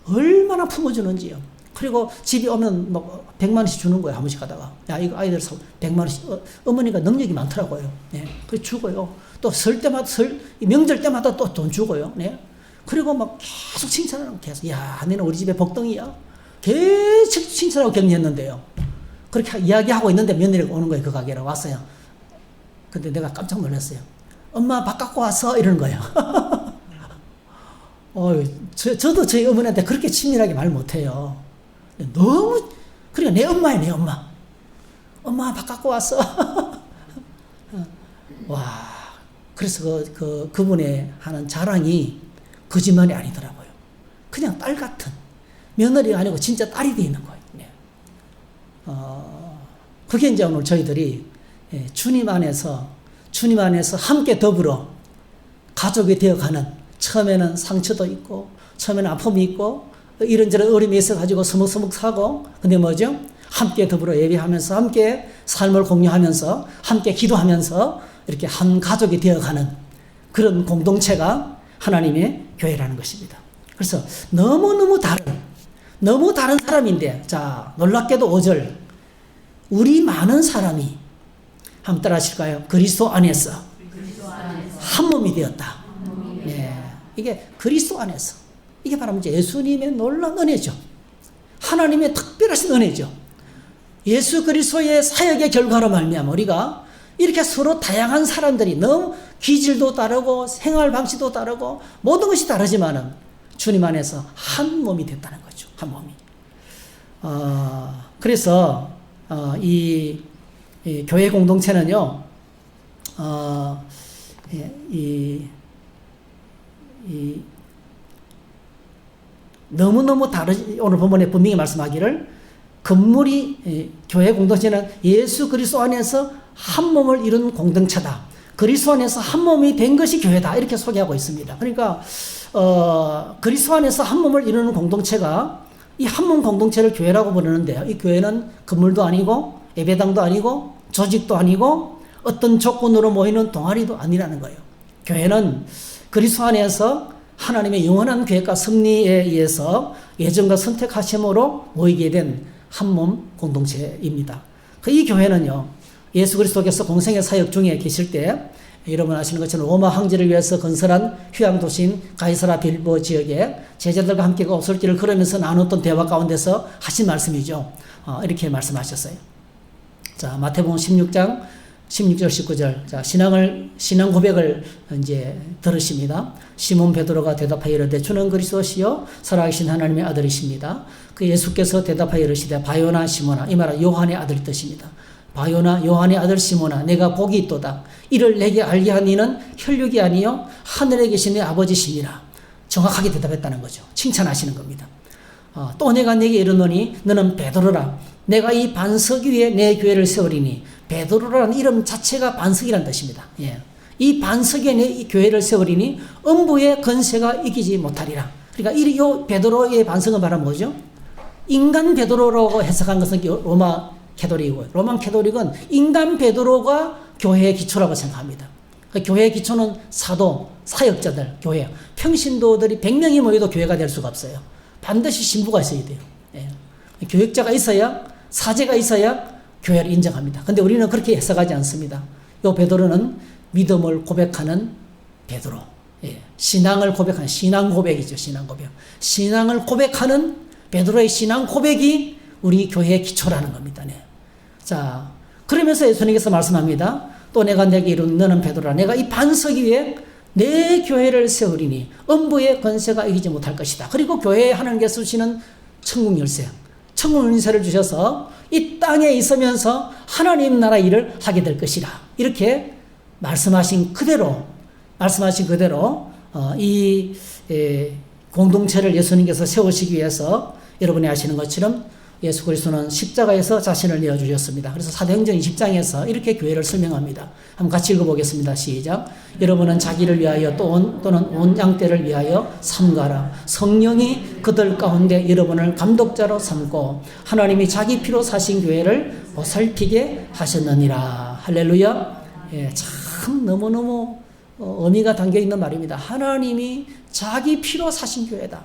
얼마나 품어주는지요. 그리고 집에 오면 뭐 100만 원씩 주는 거예요. 한 번씩 가다가. 야 이거 아이들 100만 원씩. 어머니가 능력이 많더라고요. 네. 그 주고요. 또 설 때마다 명절 때마다 또 돈 주고요. 네. 그리고 막 계속 칭찬하는 계속. 야 너는 우리 집에 복덩이야. 계속 칭찬하고 격려했는데요. 그렇게 이야기하고 있는데 며느리가 오는 거예요. 그 가게로 왔어요. 근데 내가 깜짝 놀랐어요. 엄마 밥 갖고 왔어 이러는 거예요. 저도 저희 어머니한테 그렇게 친밀하게 말 못해요. 너무 그러니까 내 엄마예요. 내 엄마. 엄마 밥 갖고 왔어. 와 그래서 그분의 하는 자랑이 거짓말이 아니더라고요. 그냥 딸 같은 며느리가 아니고 진짜 딸이 되어 있는 거예요. 네. 그게 이제 오늘 저희들이 주님 안에서 함께 더불어 가족이 되어가는 처음에는 상처도 있고 처음에는 아픔이 있고 이런저런 어려움이 있어가지고 서먹서먹 사고 근데 뭐죠? 함께 더불어 예배하면서 함께 삶을 공유하면서 함께 기도하면서 이렇게 한 가족이 되어가는 그런 공동체가 하나님의 교회라는 것입니다. 그래서 너무 다른 사람인데 자 놀랍게도 5절 우리 많은 사람이 한번 따라 하실까요? 그리스도 안에서 한 몸이 되었다. 네. 이게 그리스도 안에서 이게 바로 이제 예수님의 놀라운 은혜죠. 하나님의 특별하신 은혜죠. 예수 그리스도의 사역의 결과로 말미암아 우리가 이렇게 서로 다양한 사람들이 너무 기질도 다르고 생활 방식도 다르고 모든 것이 다르지만은 주님 안에서 한 몸이 됐다는 거죠. 한 몸이. 그래서 이 교회 공동체는요. 너무너무 다르지. 오늘 본문에 분명히 말씀하기를 건물이 교회 공동체는 예수 그리스도 안에서 한 몸을 이룬 공동체다. 그리스도 안에서 한 몸이 된 것이 교회다. 이렇게 소개하고 있습니다. 그러니까 그리스도 안에서 한 몸을 이루는 공동체가 이 한 몸 공동체를 교회라고 부르는데요. 이 교회는 건물도 아니고 예배당도 아니고 조직도 아니고 어떤 조건으로 모이는 동아리도 아니라는 거예요. 교회는 그리스도 안에서 하나님의 영원한 계획과 섭리에 의해서 예정과 선택하심으로 모이게 된 한 몸 공동체입니다. 이 교회는요. 예수 그리스도께서 공생의 사역 중에 계실 때 여러분 아시는 것처럼 로마 황제를 위해서 건설한 휴양 도시인 가이사라 빌보 지역에 제자들과 함께 그 오솔길을 걸으면서 나눴던 대화 가운데서 하신 말씀이죠. 이렇게 말씀하셨어요. 자, 마태복음 16장 16절 19절. 자, 신앙 고백을 이제 들으십니다. 시몬 베드로가 대답하여 이르되 주는 그리스도시요 살아계신 하나님의 아들이십니다. 그 예수께서 대답하여 이르시되 바요나 시몬아, 이 말은 요한의 아들 뜻입니다. 바요나 요한의 아들 시몬아, 내가 복이 있도다. 이를 내게 알게 한 이는 혈육이 아니요 하늘에 계신 내 아버지시니라. 정확하게 대답했다는 거죠. 칭찬하시는 겁니다. 또 내가 내게 이르노니 너는 베드로라. 내가 이 반석 위에 내 교회를 세우리니. 베드로라는 이름 자체가 반석이라는 뜻입니다. 예. 이 반석 위에 내 교회를 세우리니 음부의 건세가 이기지 못하리라. 그러니까 이 베드로의 반석은 바로 뭐죠? 인간 베드로라고 해석한 것은 로마 캐톨릭이고요. 로마 캐톨릭은 인간 베드로가 교회의 기초라고 생각합니다. 교회의 기초는 사도, 사역자들, 교회. 평신도들이 100명이 모여도 교회가 될 수가 없어요. 반드시 신부가 있어야 돼요. 예. 교역자가 있어야, 사제가 있어야 교회를 인정합니다. 근데 우리는 그렇게 해석하지 않습니다. 요 베드로는 믿음을 고백하는 베드로. 예. 신앙을 고백하는, 신앙 고백이죠. 신앙 고백. 신앙을 고백하는 베드로의 신앙 고백이 우리 교회의 기초라는 겁니다. 네. 자, 그러면서 예수님께서 말씀합니다. 또 내가 내게 이룬 너는 베드로라. 내가 이 반석 위에 내 교회를 세우리니 음부의 권세가 이기지 못할 것이다. 그리고 교회에 하나님께서 주시는 천국 열쇠, 천국 열쇠를 주셔서 이 땅에 있으면서 하나님 나라 일을 하게 될 것이다. 이렇게 말씀하신 그대로 이 공동체를 예수님께서 세우시기 위해서 여러분이 아시는 것처럼 예수 그리스도는 십자가에서 자신을 내어주셨습니다. 그래서 사도행전 20장에서 이렇게 교회를 설명합니다. 한번 같이 읽어보겠습니다. 시작. 여러분은 자기를 위하여 또는 온 양떼를 위하여 삼가라. 성령이 그들 가운데 여러분을 감독자로 삼고 하나님이 자기 피로 사신 교회를 보살피게 하셨느니라. 할렐루야. 예, 참 너무너무 의미가 담겨 있는 말입니다. 하나님이 자기 피로 사신 교회다.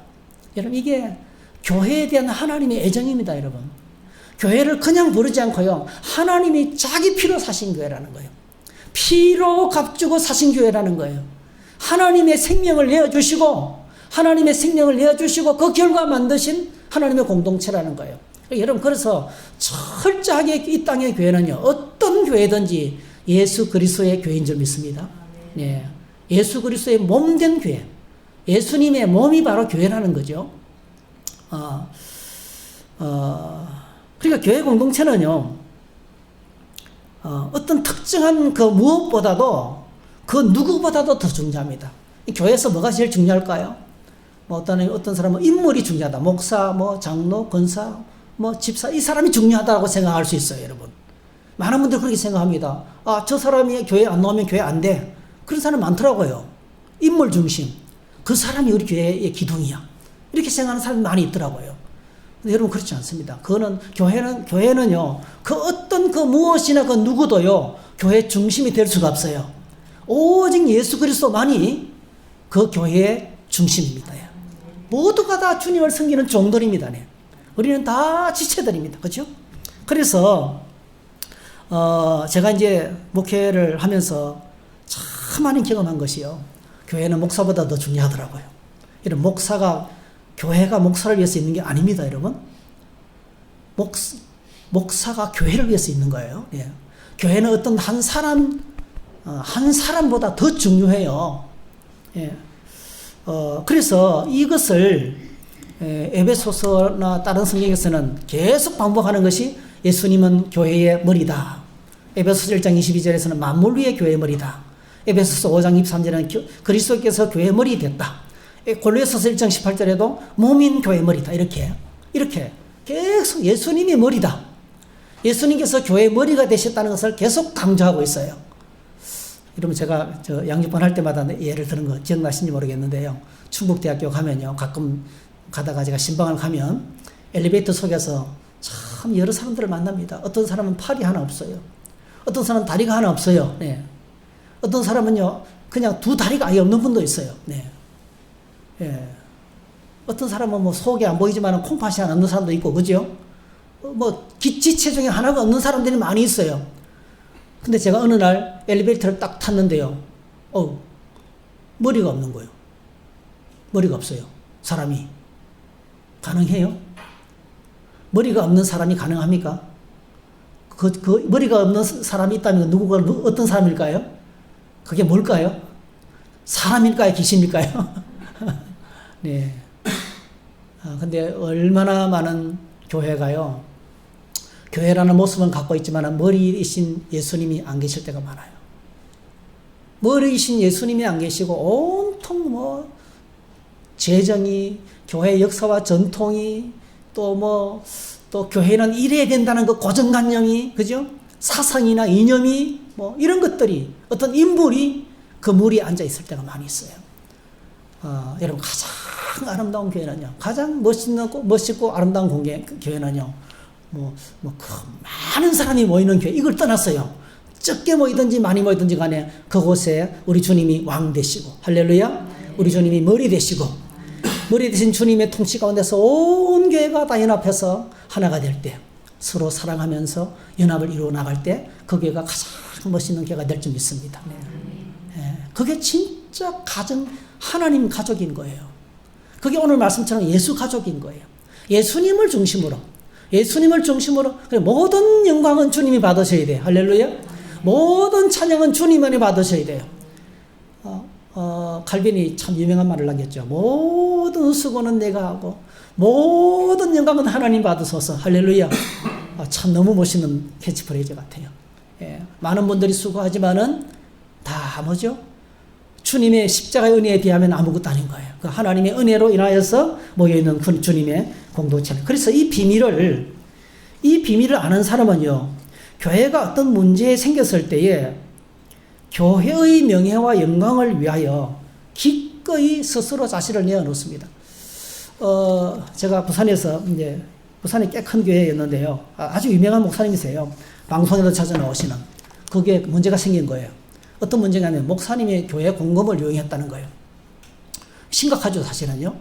여러분, 이게 교회에 대한 하나님의 애정입니다, 여러분. 교회를 그냥 부르지 않고요. 하나님이 자기 피로 사신 교회라는 거예요. 피로 값주고 사신 교회라는 거예요. 하나님의 생명을 내어주시고, 하나님의 생명을 내어주시고, 그 결과 만드신 하나님의 공동체라는 거예요. 여러분, 그래서 철저하게 이 땅의 교회는요, 어떤 교회든지 예수 그리스도의 교회인 줄 믿습니다. 네. 예수 그리스도의 몸된 교회. 예수님의 몸이 바로 교회라는 거죠. 그러니까 교회 공동체는요, 어떤 특정한 그 무엇보다도 그 누구보다도 더 중요합니다. 교회에서 뭐가 제일 중요할까요? 뭐 어떤 사람은 인물이 중요하다. 목사, 뭐 장로, 권사, 뭐 집사, 이 사람이 중요하다고 생각할 수 있어요, 여러분. 많은 분들 그렇게 생각합니다. 아, 저 사람이 교회 안 나오면 교회 안 돼. 그런 사람 많더라고요. 인물 중심. 그 사람이 우리 교회의 기둥이야. 이렇게 생각하는 사람이 많이 있더라고요. 근데 여러분, 그렇지 않습니다. 교회는요, 그 어떤 그 무엇이나 그 누구도요, 교회 중심이 될 수가 없어요. 오직 예수 그리스도만이 그 교회의 중심입니다. 모두가 다 주님을 섬기는 종들입니다. 우리는 다 지체들입니다. 그렇죠? 그래서 제가 이제 목회를 하면서 참 많이 경험한 것이요, 교회는 목사보다 더 중요하더라고요. 이런 교회가 목사를 위해서 있는 게 아닙니다, 여러분. 목사가 교회를 위해서 있는 거예요. 예. 교회는 어떤 한 사람보다 더 중요해요. 예. 그래서 이것을 에베소서나 다른 성경에서는 계속 반복하는 것이 예수님은 교회의 머리다. 에베소서 1장 22절에서는 만물 위의 교회의 머리다. 에베소서 5장 23절에는 그리스도께서 교회의 머리 됐다. 골로새서 1장 18절에도 몸인 교회의 머리다. 이렇게 계속 예수님이 머리다. 예수님께서 교회의 머리가 되셨다는 것을 계속 강조하고 있어요. 여러분, 제가 양육반 할 때마다 예를 드는 거 기억나시는지 모르겠는데요. 충북대학교 가면요, 가끔 가다가 제가 신방을 가면 엘리베이터 속에서 참 여러 사람들을 만납니다. 어떤 사람은 팔이 하나 없어요. 어떤 사람은 다리가 하나 없어요. 네. 어떤 사람은요, 그냥 두 다리가 아예 없는 분도 있어요. 네. 예. 어떤 사람은 뭐 속이 안 보이지만 콩팥이 하나 없는 사람도 있고, 그죠? 뭐 지체 중에 하나가 없는 사람들이 많이 있어요. 근데 제가 어느 날 엘리베이터를 딱 탔는데요, 머리가 없는 거예요. 머리가 없어요. 사람이. 가능해요? 머리가 없는 사람이 가능합니까? 그 머리가 없는 사람이 있다면 어떤 사람일까요? 그게 뭘까요? 사람일까요? 귀신일까요? 네. 근데 얼마나 많은 교회가요, 교회라는 모습은 갖고 있지만 머리이신 예수님이 안 계실 때가 많아요. 머리이신 예수님이 안 계시고 온통 뭐 재정이, 교회 역사와 전통이, 또 교회는 이래야 된다는 그 고정관념이, 그죠? 사상이나 이념이, 뭐 이런 것들이, 어떤 인물이 그 물이 앉아 있을 때가 많이 있어요. 여러분, 가장 아름다운 교회는요, 가장 멋있고 아름다운 교회는요, 많은 사람이 모이는 교회, 이걸 떠났어요. 적게 모이든지 많이 모이든지 간에 그곳에 우리 주님이 왕 되시고, 할렐루야, 우리 주님이 머리 되시고, 머리 되신 주님의 통치 가운데서 온 교회가 다 연합해서 하나가 될 때, 서로 사랑하면서 연합을 이루어 나갈 때 그 교회가 가장 멋있는 교회가 될 줄 믿습니다. 네. 그게 진짜 하나님 가족인 거예요. 그게 오늘 말씀처럼 예수 가족인 거예요. 예수님을 중심으로 모든 영광은 주님이 받으셔야 돼요. 할렐루야. 모든 찬양은 주님만이 받으셔야 돼요. 칼빈이 참 유명한 말을 남겼죠. 모든 수고는 내가 하고 모든 영광은 하나님 받으소서. 할렐루야. 참 너무 멋있는 캐치프레이즈 같아요. 예, 많은 분들이 수고하지만은 다 뭐죠? 주님의 십자가의 은혜에 비하면 아무것도 아닌 거예요. 그 하나님의 은혜로 인하여서 모여있는 주님의 공동체. 그래서 이 비밀을 아는 사람은요, 교회가 어떤 문제에 생겼을 때에 교회의 명예와 영광을 위하여 기꺼이 스스로 자신을 내어놓습니다. 제가 부산에서 부산에 꽤 큰 교회였는데요, 아주 유명한 목사님이세요. 방송에도 자주 나오시는. 그게 문제가 생긴 거예요. 어떤 문제냐면 목사님이 교회 공금을 유용했다는 거예요. 심각하죠, 사실은요.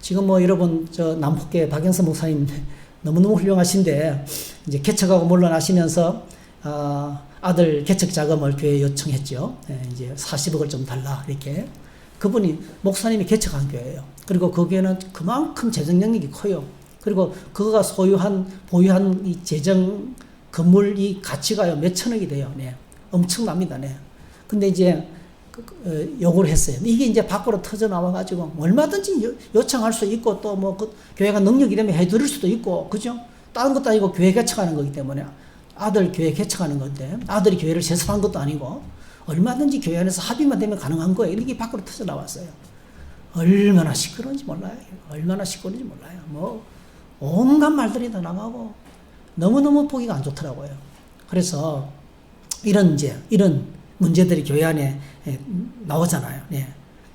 지금 뭐 여러분 저 남북계 박영선 목사님 너무너무 훌륭하신데 이제 개척하고 물러나시면서 아들 개척 자금을 교회에 요청했죠. 예, 이제 40억을 좀 달라 이렇게. 그분이 목사님이 개척한 교회예요. 그리고 그 교회는 그만큼 재정 능력이 커요. 그리고 그가 보유한 이 재정 건물 이 가치가요 몇 천억이 돼요. 네. 엄청납니다. 네. 근데 이제 요구를 했어요. 이게 이제 밖으로 터져 나와가지고 얼마든지 요청할 수 있고 또 뭐 그 교회가 능력이 되면 해드릴 수도 있고 그죠? 다른 것도 아니고 교회 개척하는 거기 때문에 아들 교회 개척하는 건데 아들이 교회를 세습한 것도 아니고 얼마든지 교회 안에서 합의만 되면 가능한 거예요. 이게 밖으로 터져 나왔어요. 얼마나 시끄러운지 몰라요. 얼마나 시끄러운지 몰라요. 뭐 온갖 말들이 다 나가고 너무너무 보기가 안 좋더라고요. 그래서 이런 문제들이 교회 안에 나오잖아요. 네.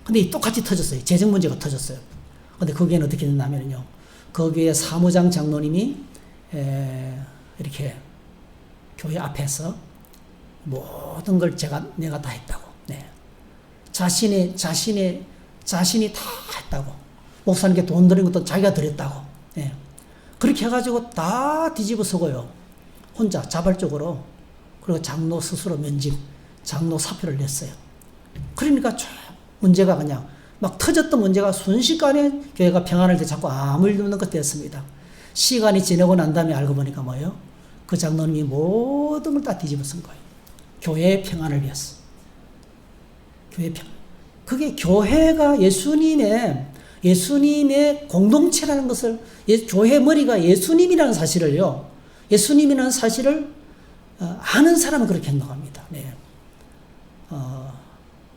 근데 똑같이 터졌어요. 재정 문제가 터졌어요. 근데 거기에는 어떻게 됐냐면요. 거기에 사무장 장로님이 이렇게 교회 앞에서 모든 걸 내가 다 했다고. 네. 자신이 다 했다고. 목사님께 돈 드린 것도 자기가 드렸다고. 네. 그렇게 해가지고 다 뒤집어서고요. 혼자 자발적으로 그리고 장로 스스로 면직, 장로 사표를 냈어요. 그러니까 쭉 문제가 그냥 막 터졌던 문제가 순식간에 교회가 평안을 되찾고 아무 일도 없는 것 됐습니다. 시간이 지나고 난 다음에 알고 보니까 뭐예요? 그 장로님이 모든 걸 다 뒤집어 쓴 거예요. 교회의 평안을 위해서. 교회의 평안. 그게 교회가 예수님의 공동체라는 것을, 교회 머리가 예수님이라는 사실을요, 예수님이라는 사실을 아는 사람은 그렇게 행동합니다. 네.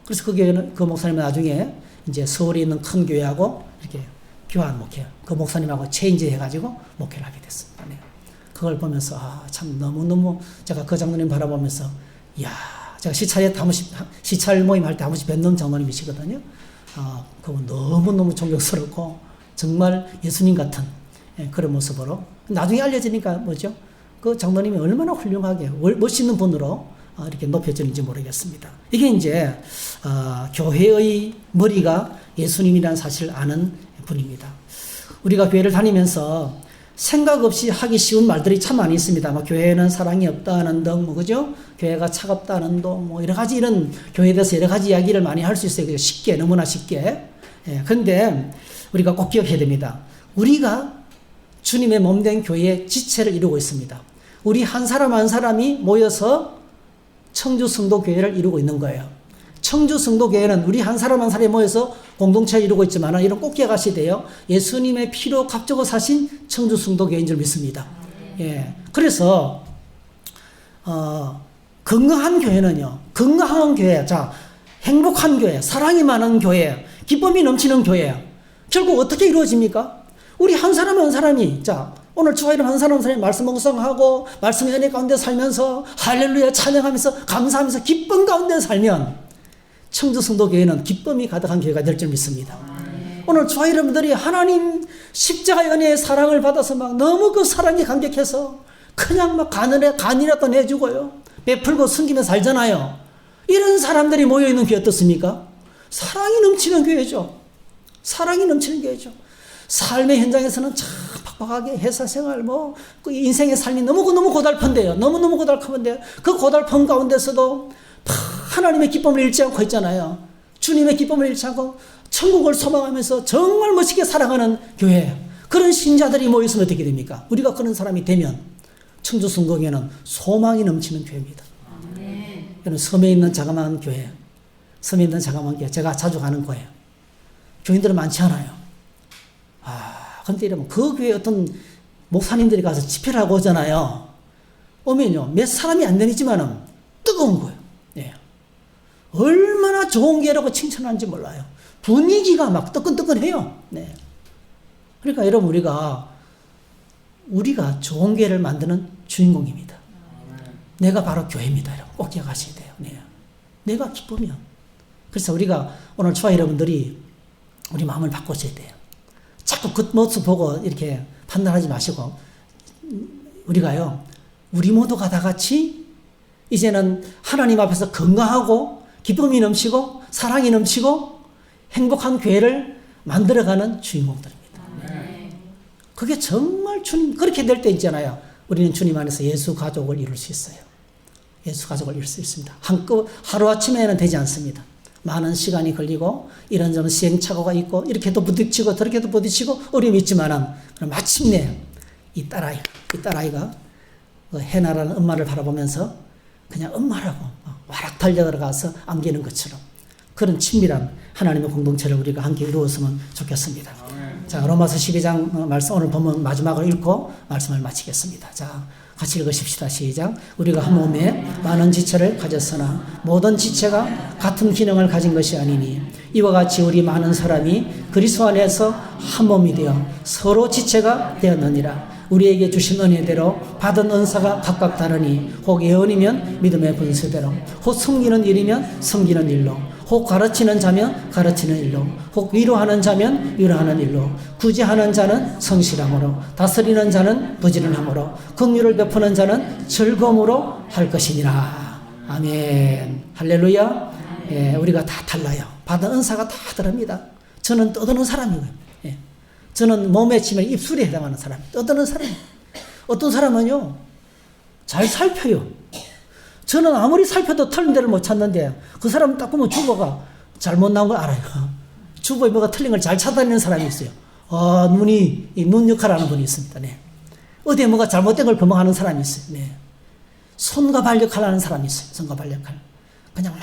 그래서 그 목사님은 나중에 이제 서울에 있는 큰 교회하고 이렇게 교환 목회, 그 목사님하고 체인지 해가지고 목회를 하게 됐습니다. 네. 그걸 보면서, 참 너무너무 제가 그 장로님 바라보면서, 제가 시찰 모임 할 때 한 번씩 뵙는 장로님이시거든요. 그분 너무너무 존경스럽고, 정말 예수님 같은 그런 모습으로. 나중에 알려지니까 뭐죠? 그 장로님이 얼마나 훌륭하게, 멋있는 분으로 이렇게 높여지는지 모르겠습니다. 이게 이제, 교회의 머리가 예수님이라는 사실을 아는 분입니다. 우리가 교회를 다니면서 생각 없이 하기 쉬운 말들이 참 많이 있습니다. 뭐 교회는 사랑이 없다는 등, 그죠? 교회가 차갑다는 등, 여러 가지 이런 교회에 대해서 여러 가지 이야기를 많이 할 수 있어요. 쉽게, 너무나 쉽게. 근데 우리가 꼭 기억해야 됩니다. 우리가 주님의 몸된 교회의 지체를 이루고 있습니다. 우리 한 사람 한 사람이 모여서 청주 성도교회를 이루고 있는 거예요. 청주 성도교회는 우리 한 사람 한 사람이 모여서 공동체를 이루고 있지만 이런 꼭 기억하셔야 돼요. 예수님의 피로 값주고 사신 청주 성도교회인 줄 믿습니다. 예. 그래서 건강한 교회는요. 건강한 교회, 행복한 교회, 사랑이 많은 교회, 기쁨이 넘치는 교회. 결국 어떻게 이루어집니까? 우리 한 사람 한 사람이 오늘 주일은 한 사람 한 사람이 말씀 묵상하고 말씀의 은혜 가운데 살면서 할렐루야 찬양하면서 감사하면서 기쁨 가운데 살면 청주 성도교회는 기쁨이 가득한 교회가 될 줄 믿습니다. 오늘 저와 여러분들이 하나님 십자가의 은혜의 사랑을 받아서 막 너무 그 사랑에 감격해서 그냥 막 간이라도 내주고요. 베풀고 숨기며 살잖아요. 이런 사람들이 모여있는 교회 어떻습니까? 사랑이 넘치는 교회죠. 사랑이 넘치는 교회죠. 삶의 현장에서는 참 팍팍하게 회사 생활, 그 인생의 삶이 너무 고달픈데요. 너무너무 고달픈데 그 고달픈 가운데서도 하나님의 기쁨을 잃지 않고 있잖아요. 주님의 기쁨을 잃지 않고 천국을 소망하면서 정말 멋있게 살아가는 교회. 그런 신자들이 모였으면 어떻게 됩니까? 우리가 그런 사람이 되면 청주 성도교회는 소망이 넘치는 교회입니다. 여러분, 섬에 있는 자그마한 교회, 섬에 있는 자그마한 교회, 제가 자주 가는 거예요. 교인들은 많지 않아요. 근데 이러면 그 교회 어떤 목사님들이 가서 집회를 하고 오잖아요. 오면요, 몇 사람이 안 되지만은 뜨거운 거예요. 예. 얼마나 좋은 교회라고 칭찬하는지 몰라요. 분위기가 막 뜨끈뜨끈해요. 네. 그러니까 여러분, 우리가 좋은 교회를 만드는 주인공입니다. 내가 바로 교회입니다. 여러분, 꼭 기억하셔야 돼요. 네. 내가 기쁘면. 그래서 우리가 오늘 저와 여러분들이 우리 마음을 바꾸셔야 돼요. 자꾸 그 모습 보고 이렇게 판단하지 마시고, 우리가요, 우리 모두가 다 같이 이제는 하나님 앞에서 건강하고 기쁨이 넘치고 사랑이 넘치고 행복한 교회를 만들어가는 주인공들입니다. 그게 정말 주님, 그렇게 될 때 있잖아요. 우리는 주님 안에서 예수 가족을 이룰 수 있어요. 예수 가족을 이룰 수 있습니다. 하루아침에는 되지 않습니다. 많은 시간이 걸리고 이런저런 시행착오가 있고 이렇게도 부딪히고 저렇게도 부딪히고 어려움이 있지만은 마침내 이 딸아이가 그 해나라는 엄마를 바라보면서 그냥 엄마라고 와락 달려들어가서 안기는 것처럼 그런 친밀한 하나님의 공동체를 우리가 함께 이루었으면 좋겠습니다. 자, 로마서 12장 말씀 오늘 본문 마지막으로 읽고 말씀을 마치겠습니다. 자, 같이 읽으십시다. 시작. 우리가 한 몸에 많은 지체를 가졌으나 모든 지체가 같은 기능을 가진 것이 아니니 이와 같이 우리 많은 사람이 그리스도 안에서 한 몸이 되어 서로 지체가 되었느니라. 우리에게 주신 은혜대로 받은 은사가 각각 다르니 혹 예언이면 믿음의 분수대로 혹 섬기는 일이면 섬기는 일로 혹 가르치는 자면 가르치는 일로 혹 위로하는 자면 위로하는 일로 구제하는 자는 성실함으로 다스리는 자는 부지런함으로 긍휼을 베푸는 자는 즐거움으로 할 것이니라. 아멘. 할렐루야. 예, 우리가 다 달라요. 받은 은사가 다 다릅니다. 저는 떠드는 사람이고요. 예. 저는 몸에 치면 입술에 해당하는 사람, 떠드는 사람. 어떤 사람은요 잘 살펴요. 저는 아무리 살펴도 틀린 데를 못 찾는데 그 사람 딱 보면 주보가 잘못 나온 걸 알아요. 주보에 뭐가 틀린 걸 잘 찾아내는 사람이 있어요. 눈 역할을 하는 분이 있습니다. 네. 어디에 뭐가 잘못된 걸 금방하는 사람이 있어요. 네. 손과 발 역할을 하는 사람이 있어요. 손과 발 역할. 그냥 말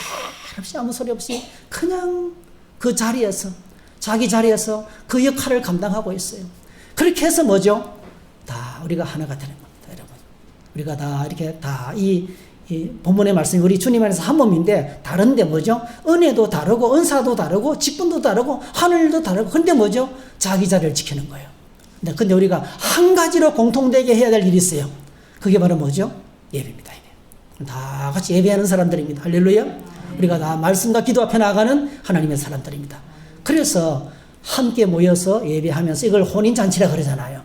없이 아무 소리 없이 그냥 그 자리에서 자기 자리에서 그 역할을 감당하고 있어요. 그렇게 해서 뭐죠? 다 우리가 하나가 되는 겁니다. 여러분. 우리가 다 이렇게 다 이 본문의 말씀이 우리 주님 안에서 한 몸인데 다른데 뭐죠? 은혜도 다르고 은사도 다르고 직분도 다르고 하늘도 다르고 근데 뭐죠? 자기 자리를 지키는 거예요. 근데 우리가 한 가지로 공통되게 해야 될 일이 있어요. 그게 바로 뭐죠? 예배입니다. 예배. 다 같이 예배하는 사람들입니다. 할렐루야. 우리가 다 말씀과 기도 앞에 나가는 하나님의 사람들입니다. 그래서 함께 모여서 예배하면서 이걸 혼인잔치라 그러잖아요.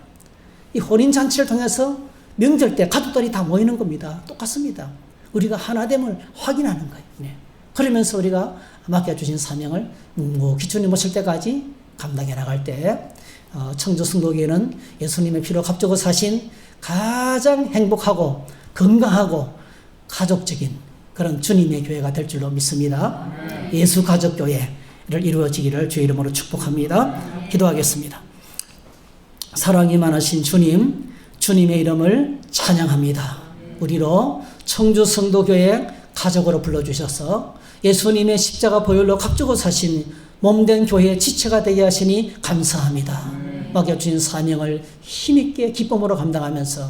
이 혼인잔치를 통해서 명절 때 가족들이 다 모이는 겁니다. 똑같습니다. 우리가 하나됨을 확인하는 거예요. 네. 그러면서 우리가 맡겨주신 사명을 묵묵히 주님 오실 때까지 감당해 나갈 때 청주승도교회는 예수님의 피로 값주고 사신 가장 행복하고 건강하고 가족적인 그런 주님의 교회가 될 줄로 믿습니다. 예수 가족교회를 이루어지기를 주의 이름으로 축복합니다. 기도하겠습니다. 사랑이 많으신 주님, 주님의 이름을 찬양합니다. 우리로 청주성도교회 가족으로 불러주셔서 예수님의 십자가 보혈로 값주고 사신 몸된 교회의 지체가 되게 하시니 감사합니다. 맡겨주신 사명을 힘있게 기쁨으로 감당하면서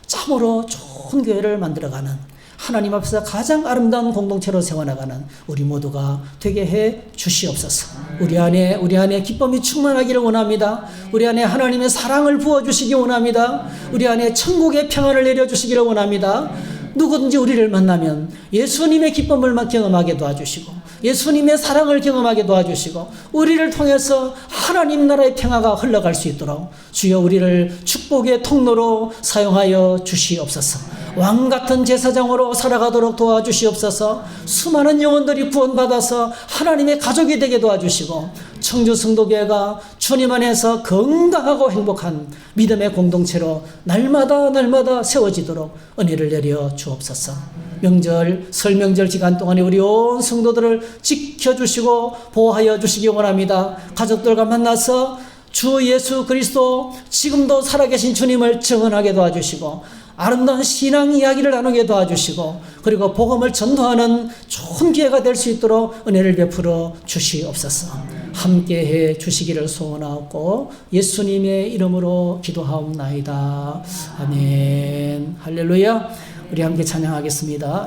참으로 좋은 교회를 만들어가는 하나님 앞에서 가장 아름다운 공동체로 세워나가는 우리 모두가 되게 해 주시옵소서. 우리 안에 기쁨이 충만하기를 원합니다. 우리 안에 하나님의 사랑을 부어주시기 원합니다. 우리 안에 천국의 평안을 내려주시기를 원합니다. 누구든지 우리를 만나면 예수님의 기쁨을 경험하게 도와주시고 예수님의 사랑을 경험하게 도와주시고 우리를 통해서 하나님 나라의 평화가 흘러갈 수 있도록 주여 우리를 축복의 통로로 사용하여 주시옵소서. 왕같은 제사장으로 살아가도록 도와주시옵소서. 수많은 영혼들이 구원받아서 하나님의 가족이 되게 도와주시고 청주성도교회가 주님 안에서 건강하고 행복한 믿음의 공동체로 날마다 세워지도록 은혜를 내려 주옵소서. 명절, 설명절 기간 동안에 우리 온 성도들을 지켜주시고 보호하여 주시기 원합니다. 가족들과 만나서 주 예수 그리스도 지금도 살아계신 주님을 증언하게 도와주시고 아름다운 신앙 이야기를 나누게 도와주시고 그리고 복음을 전도하는 좋은 기회가 될 수 있도록 은혜를 베풀어 주시옵소서. 함께해 주시기를 소원하고 예수님의 이름으로 기도하옵나이다. 아멘. 할렐루야. 우리 함께 찬양하겠습니다.